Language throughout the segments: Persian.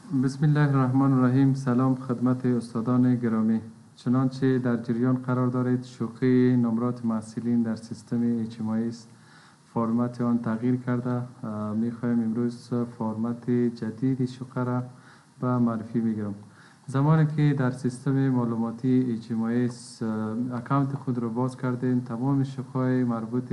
بسم الله الرحمن الرحیم. سلام خدمت استادان گرامی. چنانچه در جریان قرار دارید شوخی نمرات محصلین در سیستم اجتماعی است. فرمت آن تغییر کرده. میخوایم امروز فرمت جدید شوخی را به معرفی بگیرم. زمانی که در سیستم معلوماتی اجتماعی اکانت خود را باز کردین، تمام شوخی مربوط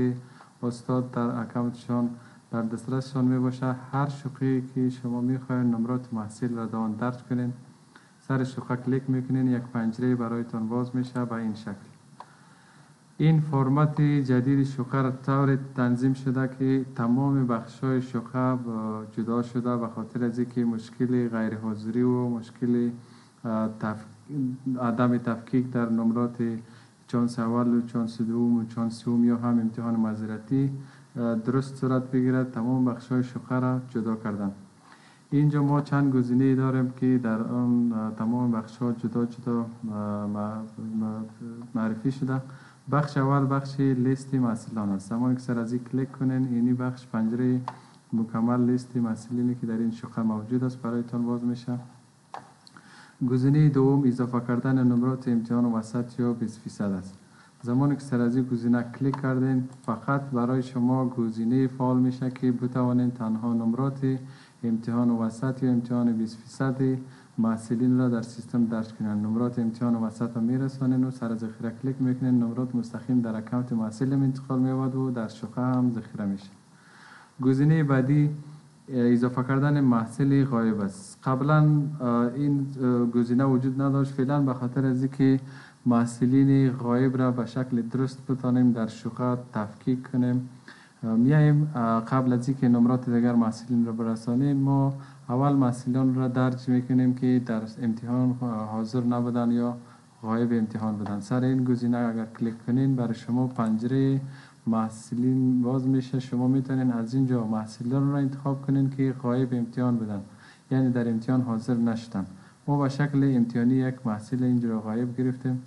استاد در اکانتشان در دسترسشان می باشه. هر شوخی که شما میخواین نمرات محصول را دان درج کنین، سر شوخی کلیک میکنین، یک پنجره برایتان باز میشه به این شکل. این فرمت جدید شوخی را طور تنظیم شده که تمام بخشای شوخی جدا شده به خاطر از اینکه مشکل غیر حاضری و مشکل عدم تفکیک در نمرات چانس اول و چانس دوم و چانس سوم یا هم امتحان معذرتی درست صورت بگیرد. تمام بخشای شوخی را جدا کردن. اینجا ما چند گزینه داریم که در آن تمام بخش‌ها جدا جدا معرفی شده. بخش اول بخش لیست محصلان است. زمانی که سر از این کلیک کنین، اینی بخش پنجره مکمل لیست محصلینی که در این شوخی موجود است برایتان باز میشه. گزینه دوم اضافه کردن نمرات امتحان وسط یا 20% است. زمانی که سر از این گزینه کلیک کردین، فقط برای شما گزینه فعال میشه که بتوانین تنها نمرات امتحان وسط یا امتحان 20% محصلین را در سیستم درج کنین. نمرات امتحان وسط را میرسانین و سر ذخیره کلیک میکنین، نمرات مستقیم در اکانت محصل انتقال میاد و در شوخی هم ذخیره میشه. گزینه بعدی اضافه کردن محصل غایب است. قبلا این گزینه وجود نداشت، فعلا به خاطر از اینکه محصلین غایب را به شکل درست بتانیم در شوخی تفکیک کنیم، میایم قبل از اینکه نمرات دیگر محصلین را برسانیم، ما اول محصلان را درج میکنیم که در امتحان حاضر نبودن یا غایب امتحان بودن. سر این گزینه اگر کلیک کنین، برای شما پنجره محصلین باز میشه. شما میتونین از اینجا محصلان را انتخاب کنین که غایب امتحان بدن، یعنی در امتحان حاضر نشدن. ما به شکل امتحانی یک محصل اینجا غایب گرفتیم.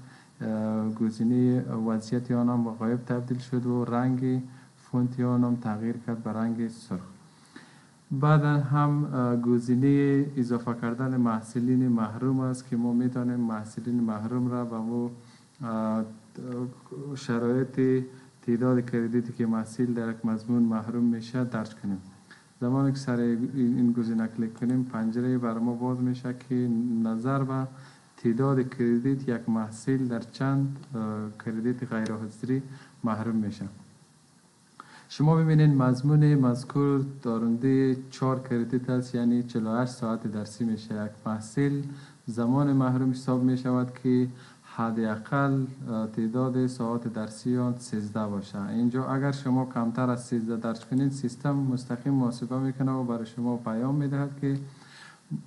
گزینه وضعیت آن هم به غایب تبدیل شد و رنگ فونت آن هم تغییر کرد به رنگ سرخ. بعد هم گزینه اضافه کردن محصلین محروم است که ما میتونیم محصلین محروم را به مو شرایط تعداد کردیتی که محصل در یک مضمون محروم میشه درج کنیم. زمانی که سر این گزینه کلیک کنیم، پنجره بر ما باز میشه که نظر به تعداد کردیت یک محصل در چند کردیت غیر حاضری محروم میشه. شما ببینید مضمون مذکور دارنده 4 کردیت است، یعنی 48 ساعت درسی میشه. یک محصل زمان محروم حساب میشود که حداقل تعداد ساعت درسی آن 13 باشه. اینجا اگر شما کمتر از 13 درج کنید، سیستم مستقیم محاسبه میکنه و برای شما پیام میدهد که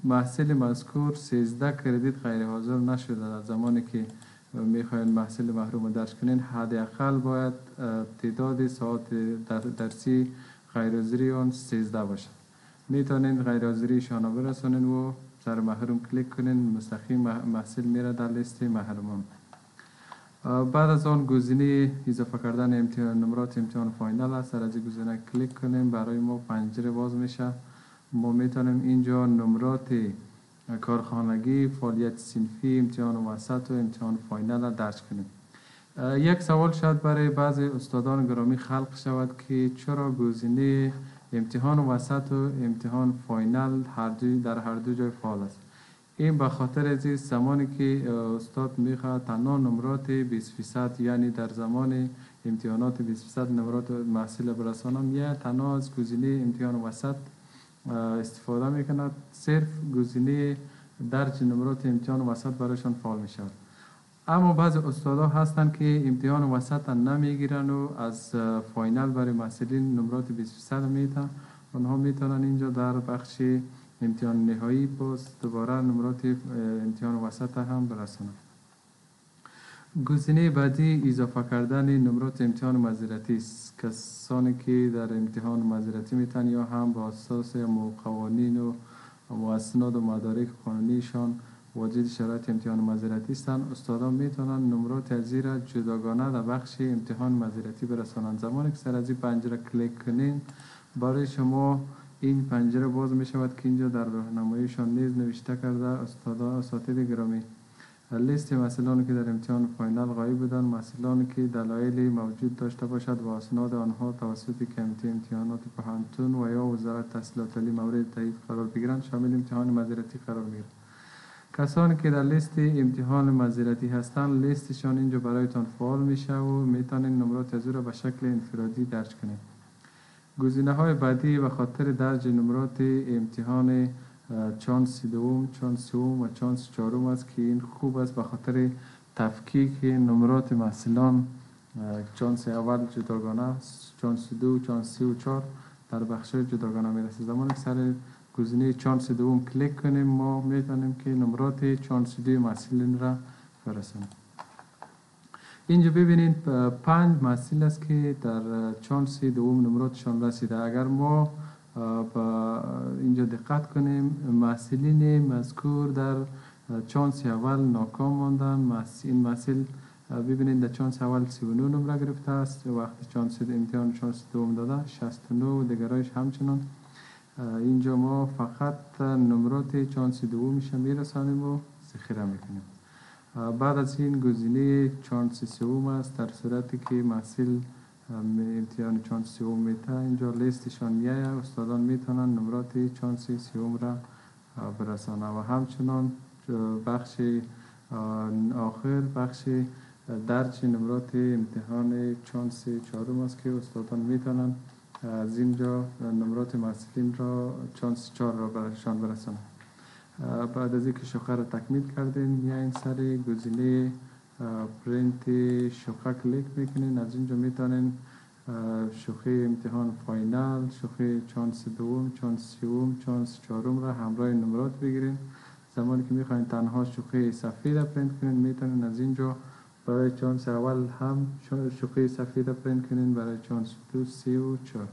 محصل مذکور 13 کردیت غیر حاضر نشده. در زمانی که میخواین محصل محروم درج کنین، حداقل باید تعداد ساعت درسی غیر حاضری آن 13 باشه. میتونین غیر حاضری شانه برسانین و سر محروم کلیک کنین، مستقیم محصل میره در لیست محرومان. بعد از آن گزینه اضافه کردن نمرات امتحان فاینال است. سر از گزینه کلیک کنیم، برای ما پنجره باز میشه. ما میتونیم اینجا نمرات کارخانگی، فعالیت صنفی، امتحان وسط و امتحان فاینال درج کنیم. یک سوال شاید برای بعضی استادان گرامی خلق شود که چرا گزینه امتحان وسط و امتحان فاینال در هر دو جای فعال است. این به خاطر از زمانی که استاد میخواد تنها نمرات 20%، یعنی در زمان امتحانات 20% نمرات محصل برسانم، یا تنها از گزینه امتحان وسط استفاده میکند، صرف گزینه درج نمرات امتحان وسط برایشان فعال میشود. اما بعض استادا هستند که امتحان وسط نمیگیرن و از فاینال برای محصلین نمرات 20% میتن. آنها میتونن اینجا در بخش امتحان نهایی باز دوباره نمرات امتحان وسط هم برسانند. گزینه بعدی اضافه کردن نمرات امتحان معذرتی است. کسانی که در امتحان معذرتی میتن یا هم با اساس قوانین و اسناد و مدارک قانونیشان واجد شرایط امتحان معذرتی هستند، استادان میتونن نمرات از را جداگانه در بخش امتحان معذرتی برسانند. زمانی که سر از این پنجره کلیک کنین، برای شما این پنجره باز می شود که اینجا در راهنماییشان نیز نوشته کرده اساتید گرامی. لیست محصلانی که در امتحان فاینال غایب بودند، محصلانی که دلایلی موجود داشته باشد و اسناد آنها توسط کمیته امتحانات پوهنتون و یا وزارت تحصیلات عالی مورد تایید قرار بگیرند شامل امتحان معذرتی قرار می‌گیرد. کسانی که در لیست امتحان معذرتی هستند لیستشان اینجا برایتان فعال میشه و میتونید نمرات از او را به شکل انفرادی درج کنید. گزینه‌های بعدی به خاطر درج نمرات امتحان چانس دوم، چانس سوم و چانس چهارم است که این خوب است به خاطر تفکیک نمرات محصلان. چانس اول جداگانه است، چانس دو، چانس سه و چهار در بخش‌های جداگانه میرسه. زمانی که سر گزینه چانس دوم کلیک کنیم ما میتونیم که نمرات چانس دوی محصلین را برسانیم. اینجا ببینید 5 محصل است که در چانس دوم نمراتشان رسیده. اگر ما با اینجا دقت کنیم محصلین مذکور در چانس اول ناکام ماندن. این محصل ببینید در چانس اول 39 نمره گرفته است، وقتی چانس امتحان چانس دوم داده 69 دیگرایش همچنان. اینجا ما فقط نمرات چانس دومش میرسانیم و ذخیره میکنیم. بعد از این گزینه چانس سوم است. در صورتی که محصل امتحان چانس سوم میته اینجا لیستشان میایه، استادان میتونن نمرات چانس سوم را برسانه و همچنان بخش آخر بخش درج نمرات امتحان چانس چهارم است که استادان میتونن از اینجا نمرات محصلین را چانس 4 را برشان برسانه. بعد از اینکه شوخه را تکمیل کردین میایین سر گزینه پرینت شوخه کلیک میکنین. از اینجا میتونین شوخه امتحان فاینال، شوخه چانس دوم، چانس سوم، چانس چهارم را همراه نمرات بگیرین. زمانی که میخواین تنها شوخه سفید را پرینت کنین میتونین از اینجا برای چانس اول هم شوخه سفید را پرینت کنین، برای چانس دو، سه و چهار.